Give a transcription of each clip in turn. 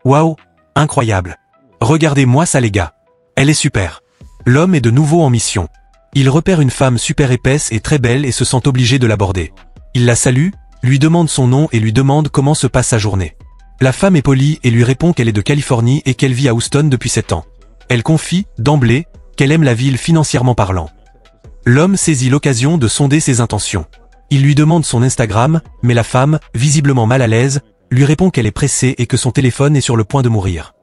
Waouh, incroyable. Regardez-moi ça les gars. Elle est super. L'homme est de nouveau en mission. Il repère une femme super épaisse et très belle et se sent obligé de l'aborder. Il la salue, lui demande son nom et lui demande comment se passe sa journée. La femme est polie et lui répond qu'elle est de Californie et qu'elle vit à Houston depuis 7 ans. Elle confie, d'emblée, qu'elle aime la ville financièrement parlant. L'homme saisit l'occasion de sonder ses intentions. Il lui demande son Instagram, mais la femme, visiblement mal à l'aise, lui répond qu'elle est pressée et que son téléphone est sur le point de mourir.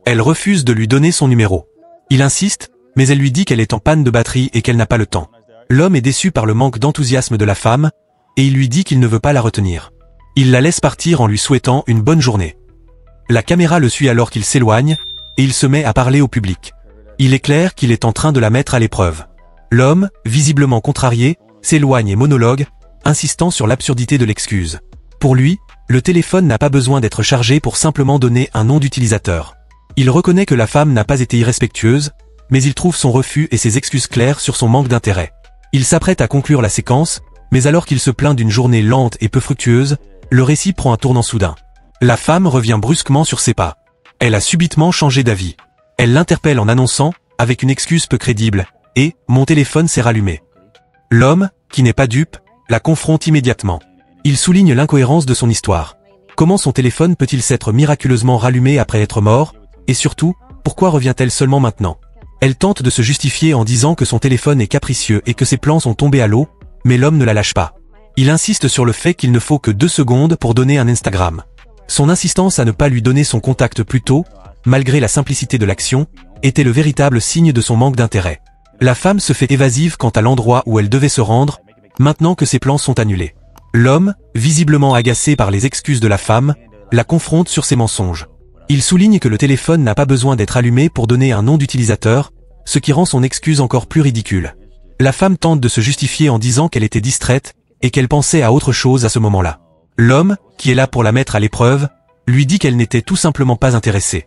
Elle refuse de lui donner son numéro. Il insiste, mais elle lui dit qu'elle est en panne de batterie et qu'elle n'a pas le temps. L'homme est déçu par le manque d'enthousiasme de la femme, et il lui dit qu'il ne veut pas la retenir. Il la laisse partir en lui souhaitant une bonne journée. La caméra le suit alors qu'il s'éloigne, et il se met à parler au public. Il est clair qu'il est en train de la mettre à l'épreuve. L'homme, visiblement contrarié, s'éloigne et monologue, insistant sur l'absurdité de l'excuse. Pour lui, le téléphone n'a pas besoin d'être chargé pour simplement donner un nom d'utilisateur. Il reconnaît que la femme n'a pas été irrespectueuse, mais il trouve son refus et ses excuses claires sur son manque d'intérêt. Il s'apprête à conclure la séquence, mais alors qu'il se plaint d'une journée lente et peu fructueuse, le récit prend un tournant soudain. La femme revient brusquement sur ses pas. Elle a subitement changé d'avis. Elle l'interpelle en annonçant, avec une excuse peu crédible, « Et, mon téléphone s'est rallumé ». L'homme, qui n'est pas dupe, la confronte immédiatement. Il souligne l'incohérence de son histoire. Comment son téléphone peut-il s'être miraculeusement rallumé après être mort, et surtout, pourquoi revient-elle seulement maintenant? Elle tente de se justifier en disant que son téléphone est capricieux et que ses plans sont tombés à l'eau, mais l'homme ne la lâche pas. Il insiste sur le fait qu'il ne faut que 2 secondes pour donner un Instagram. Son insistance à ne pas lui donner son contact plus tôt, malgré la simplicité de l'action, était le véritable signe de son manque d'intérêt. La femme se fait évasive quant à l'endroit où elle devait se rendre, maintenant que ses plans sont annulés. L'homme, visiblement agacé par les excuses de la femme, la confronte sur ses mensonges. Il souligne que le téléphone n'a pas besoin d'être allumé pour donner un nom d'utilisateur, ce qui rend son excuse encore plus ridicule. La femme tente de se justifier en disant qu'elle était distraite, et qu'elle pensait à autre chose à ce moment-là. L'homme, qui est là pour la mettre à l'épreuve, lui dit qu'elle n'était tout simplement pas intéressée.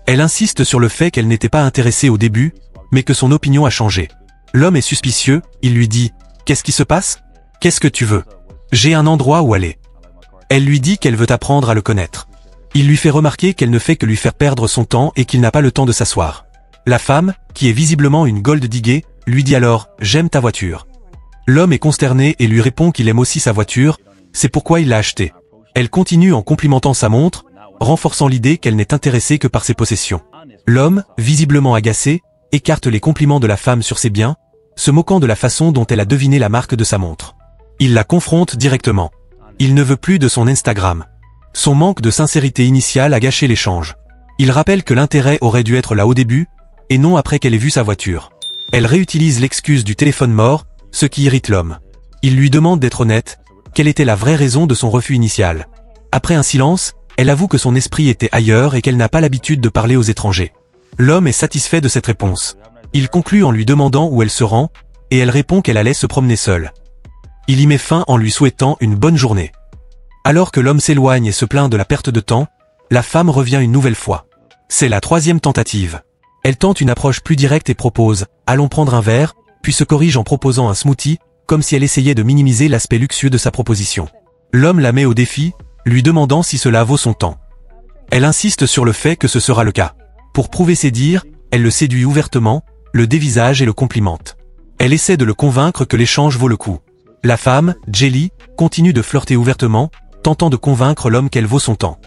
Elle insiste sur le fait qu'elle n'était pas intéressée au début, mais que son opinion a changé. L'homme est suspicieux, il lui dit « Qu'est-ce qui se passe? Qu'est-ce que tu veux? J'ai un endroit où aller. » Elle lui dit qu'elle veut apprendre à le connaître. Il lui fait remarquer qu'elle ne fait que lui faire perdre son temps et qu'il n'a pas le temps de s'asseoir. La femme, qui est visiblement une gold digger, lui dit alors « J'aime ta voiture ». L'homme est consterné et lui répond qu'il aime aussi sa voiture, c'est pourquoi il l'a achetée. Elle continue en complimentant sa montre, renforçant l'idée qu'elle n'est intéressée que par ses possessions. L'homme, visiblement agacé, écarte les compliments de la femme sur ses biens, se moquant de la façon dont elle a deviné la marque de sa montre. Il la confronte directement. Il ne veut plus de son Instagram. Son manque de sincérité initiale a gâché l'échange. Il rappelle que l'intérêt aurait dû être là au début, et non après qu'elle ait vu sa voiture. Elle réutilise l'excuse du téléphone mort, ce qui irrite l'homme. Il lui demande d'être honnête, quelle était la vraie raison de son refus initial. Après un silence, elle avoue que son esprit était ailleurs et qu'elle n'a pas l'habitude de parler aux étrangers. L'homme est satisfait de cette réponse. Il conclut en lui demandant où elle se rend, et elle répond qu'elle allait se promener seule. Il y met fin en lui souhaitant une bonne journée. Alors que l'homme s'éloigne et se plaint de la perte de temps, la femme revient une nouvelle fois. C'est la 3e tentative. Elle tente une approche plus directe et propose « Allons prendre un verre », puis se corrige en proposant un smoothie, comme si elle essayait de minimiser l'aspect luxueux de sa proposition. L'homme la met au défi, lui demandant si cela vaut son temps. Elle insiste sur le fait que ce sera le cas. Pour prouver ses dires, elle le séduit ouvertement, le dévisage et le complimente. Elle essaie de le convaincre que l'échange vaut le coup. La femme, Jelly, continue de flirter ouvertement, tentant de convaincre l'homme qu'elle vaut son temps.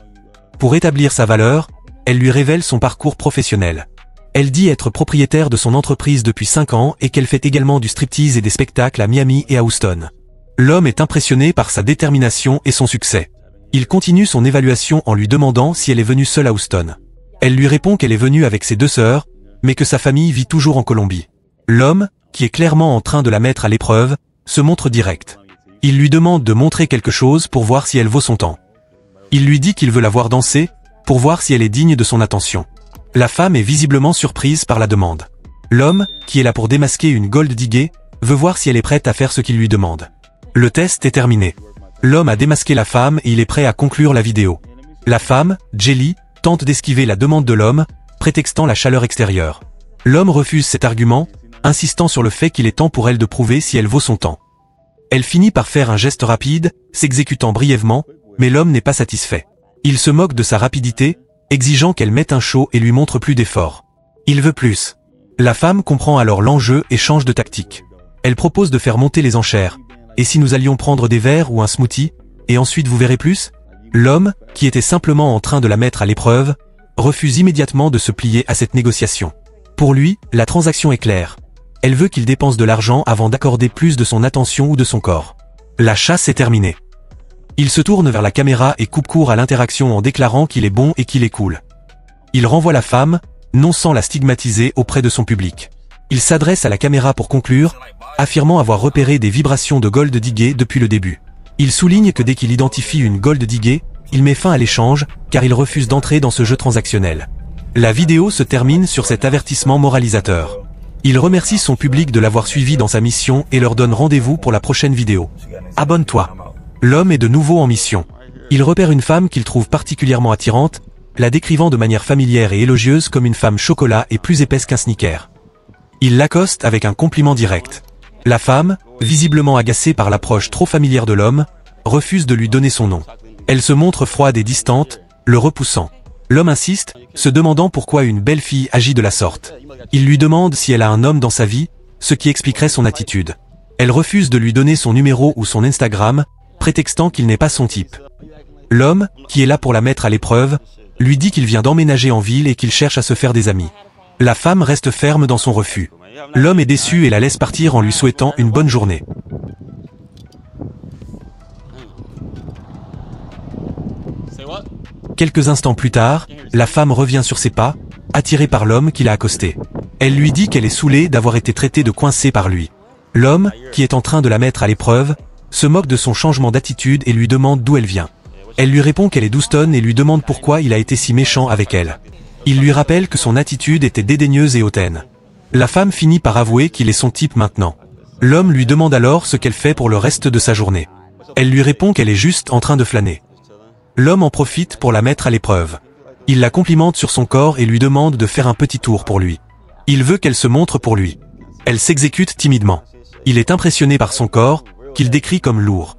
Pour établir sa valeur, elle lui révèle son parcours professionnel. Elle dit être propriétaire de son entreprise depuis 5 ans et qu'elle fait également du striptease et des spectacles à Miami et à Houston. L'homme est impressionné par sa détermination et son succès. Il continue son évaluation en lui demandant si elle est venue seule à Houston. Elle lui répond qu'elle est venue avec ses 2 sœurs, mais que sa famille vit toujours en Colombie. L'homme, qui est clairement en train de la mettre à l'épreuve, se montre direct. Il lui demande de montrer quelque chose pour voir si elle vaut son temps. Il lui dit qu'il veut la voir danser, pour voir si elle est digne de son attention. La femme est visiblement surprise par la demande. L'homme, qui est là pour démasquer une gold digger, veut voir si elle est prête à faire ce qu'il lui demande. Le test est terminé. L'homme a démasqué la femme et il est prêt à conclure la vidéo. La femme, Jelly, tente d'esquiver la demande de l'homme, prétextant la chaleur extérieure. L'homme refuse cet argument, insistant sur le fait qu'il est temps pour elle de prouver si elle vaut son temps. Elle finit par faire un geste rapide, s'exécutant brièvement, mais l'homme n'est pas satisfait. Il se moque de sa rapidité, exigeant qu'elle mette un show et lui montre plus d'efforts. Il veut plus. La femme comprend alors l'enjeu et change de tactique. Elle propose de faire monter les enchères. Et si nous allions prendre des verres ou un smoothie, et ensuite vous verrez plus? L'homme, qui était simplement en train de la mettre à l'épreuve, refuse immédiatement de se plier à cette négociation. Pour lui, la transaction est claire. Elle veut qu'il dépense de l'argent avant d'accorder plus de son attention ou de son corps. La chasse est terminée. Il se tourne vers la caméra et coupe court à l'interaction en déclarant qu'il est bon et qu'il est cool. Il renvoie la femme, non sans la stigmatiser auprès de son public. Il s'adresse à la caméra pour conclure, affirmant avoir repéré des vibrations de gold digger depuis le début. Il souligne que dès qu'il identifie une gold digger, il met fin à l'échange, car il refuse d'entrer dans ce jeu transactionnel. La vidéo se termine sur cet avertissement moralisateur. Il remercie son public de l'avoir suivi dans sa mission et leur donne rendez-vous pour la prochaine vidéo. Abonne-toi. L'homme est de nouveau en mission. Il repère une femme qu'il trouve particulièrement attirante, la décrivant de manière familière et élogieuse comme une femme chocolat et plus épaisse qu'un sneaker. Il l'accoste avec un compliment direct. La femme, visiblement agacée par l'approche trop familière de l'homme, refuse de lui donner son nom. Elle se montre froide et distante, le repoussant. L'homme insiste, se demandant pourquoi une belle fille agit de la sorte. Il lui demande si elle a un homme dans sa vie, ce qui expliquerait son attitude. Elle refuse de lui donner son numéro ou son Instagram, prétextant qu'il n'est pas son type. L'homme, qui est là pour la mettre à l'épreuve, lui dit qu'il vient d'emménager en ville et qu'il cherche à se faire des amis. La femme reste ferme dans son refus. L'homme est déçu et la laisse partir en lui souhaitant une bonne journée. Quelques instants plus tard, la femme revient sur ses pas, attirée par l'homme qui l'a accostée. Elle lui dit qu'elle est saoulée d'avoir été traitée de coincée par lui. L'homme, qui est en train de la mettre à l'épreuve, se moque de son changement d'attitude et lui demande d'où elle vient. Elle lui répond qu'elle est d'Houston et lui demande pourquoi il a été si méchant avec elle. Il lui rappelle que son attitude était dédaigneuse et hautaine. La femme finit par avouer qu'il est son type maintenant. L'homme lui demande alors ce qu'elle fait pour le reste de sa journée. Elle lui répond qu'elle est juste en train de flâner. L'homme en profite pour la mettre à l'épreuve. Il la complimente sur son corps et lui demande de faire un petit tour pour lui. Il veut qu'elle se montre pour lui. Elle s'exécute timidement. Il est impressionné par son corps, qu'il décrit comme lourd.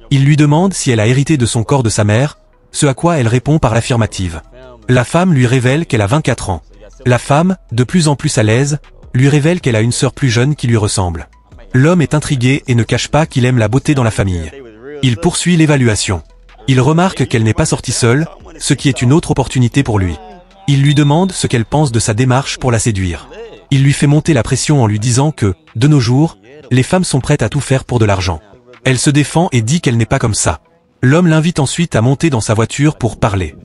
Il lui demande si elle a hérité de son corps de sa mère, ce à quoi elle répond par l'affirmative. La femme lui révèle qu'elle a 24 ans. La femme, de plus en plus à l'aise, lui révèle qu'elle a une sœur plus jeune qui lui ressemble. L'homme est intrigué et ne cache pas qu'il aime la beauté dans la famille. Il poursuit l'évaluation. Il remarque qu'elle n'est pas sortie seule, ce qui est une autre opportunité pour lui. Il lui demande ce qu'elle pense de sa démarche pour la séduire. Il lui fait monter la pression en lui disant que, de nos jours, les femmes sont prêtes à tout faire pour de l'argent. Elle se défend et dit qu'elle n'est pas comme ça. L'homme l'invite ensuite à monter dans sa voiture pour parler.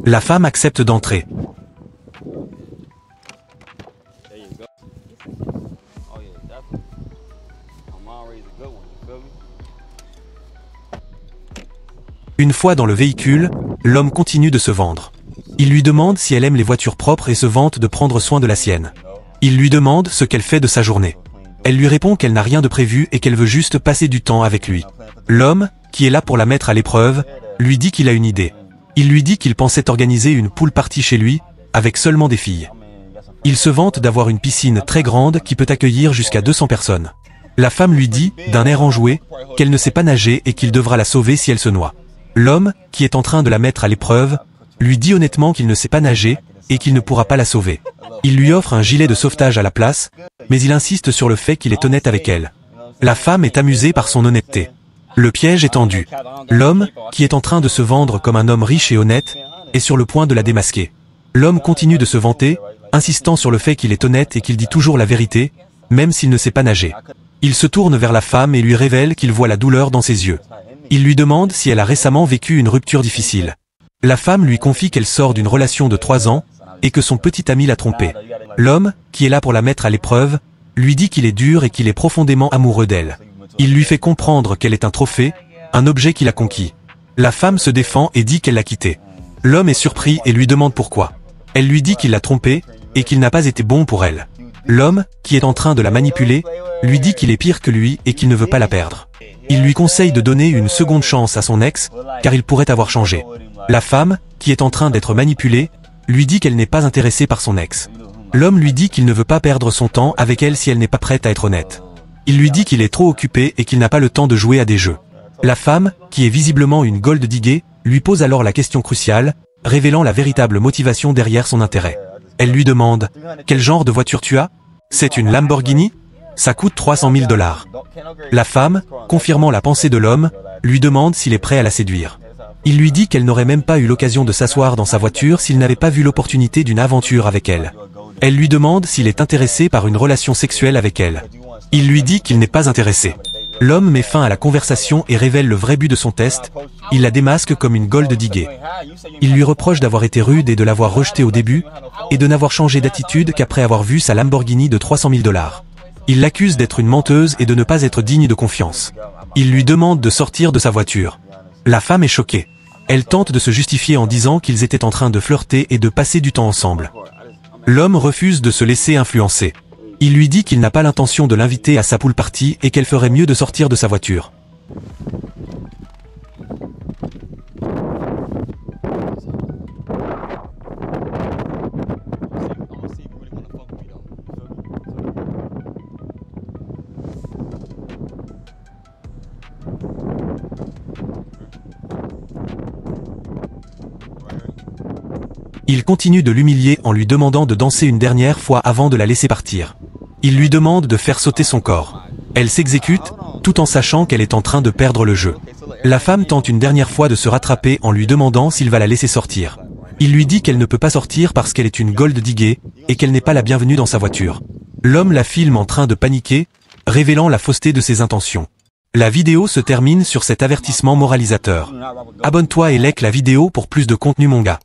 La femme accepte d'entrer. Une fois dans le véhicule, l'homme continue de se vendre. Il lui demande si elle aime les voitures propres et se vante de prendre soin de la sienne. Il lui demande ce qu'elle fait de sa journée. Elle lui répond qu'elle n'a rien de prévu et qu'elle veut juste passer du temps avec lui. L'homme, qui est là pour la mettre à l'épreuve, lui dit qu'il a une idée. Il lui dit qu'il pensait organiser une pool party chez lui, avec seulement des filles. Il se vante d'avoir une piscine très grande qui peut accueillir jusqu'à 200 personnes. La femme lui dit, d'un air enjoué, qu'elle ne sait pas nager et qu'il devra la sauver si elle se noie. L'homme, qui est en train de la mettre à l'épreuve, lui dit honnêtement qu'il ne sait pas nager et qu'il ne pourra pas la sauver. Il lui offre un gilet de sauvetage à la place, mais il insiste sur le fait qu'il est honnête avec elle. La femme est amusée par son honnêteté. Le piège est tendu. L'homme, qui est en train de se vendre comme un homme riche et honnête, est sur le point de la démasquer. L'homme continue de se vanter, insistant sur le fait qu'il est honnête et qu'il dit toujours la vérité, même s'il ne sait pas nager. Il se tourne vers la femme et lui révèle qu'il voit la douleur dans ses yeux. Il lui demande si elle a récemment vécu une rupture difficile. La femme lui confie qu'elle sort d'une relation de 3 ans, et que son petit ami l'a trompée. L'homme, qui est là pour la mettre à l'épreuve, lui dit qu'il est dur et qu'il est profondément amoureux d'elle. Il lui fait comprendre qu'elle est un trophée, un objet qu'il a conquis. La femme se défend et dit qu'elle l'a quitté. L'homme est surpris et lui demande pourquoi. Elle lui dit qu'il l'a trompée, et qu'il n'a pas été bon pour elle. L'homme, qui est en train de la manipuler, lui dit qu'il est pire que lui et qu'il ne veut pas la perdre. Il lui conseille de donner une seconde chance à son ex, car il pourrait avoir changé. La femme, qui est en train d'être manipulée, lui dit qu'elle n'est pas intéressée par son ex. L'homme lui dit qu'il ne veut pas perdre son temps avec elle si elle n'est pas prête à être honnête. Il lui dit qu'il est trop occupé et qu'il n'a pas le temps de jouer à des jeux. La femme, qui est visiblement une gold digger, lui pose alors la question cruciale, révélant la véritable motivation derrière son intérêt. Elle lui demande « Quel genre de voiture tu as ? C'est une Lamborghini ? Ça coûte 300 000 $. La femme, confirmant la pensée de l'homme, lui demande s'il est prêt à la séduire. Il lui dit qu'elle n'aurait même pas eu l'occasion de s'asseoir dans sa voiture s'il n'avait pas vu l'opportunité d'une aventure avec elle. Elle lui demande s'il est intéressé par une relation sexuelle avec elle. Il lui dit qu'il n'est pas intéressé. L'homme met fin à la conversation et révèle le vrai but de son test, il la démasque comme une gold digger. Il lui reproche d'avoir été rude et de l'avoir rejetée au début, et de n'avoir changé d'attitude qu'après avoir vu sa Lamborghini de 300 000 $. Il l'accuse d'être une menteuse et de ne pas être digne de confiance. Il lui demande de sortir de sa voiture. La femme est choquée. Elle tente de se justifier en disant qu'ils étaient en train de flirter et de passer du temps ensemble. L'homme refuse de se laisser influencer. Il lui dit qu'il n'a pas l'intention de l'inviter à sa pool party et qu'elle ferait mieux de sortir de sa voiture. Il continue de l'humilier en lui demandant de danser une dernière fois avant de la laisser partir. Il lui demande de faire sauter son corps. Elle s'exécute, tout en sachant qu'elle est en train de perdre le jeu. La femme tente une dernière fois de se rattraper en lui demandant s'il va la laisser sortir. Il lui dit qu'elle ne peut pas sortir parce qu'elle est une gold digger, et qu'elle n'est pas la bienvenue dans sa voiture. L'homme la filme en train de paniquer, révélant la fausseté de ses intentions. La vidéo se termine sur cet avertissement moralisateur. Abonne-toi et like la vidéo pour plus de contenu mon gars.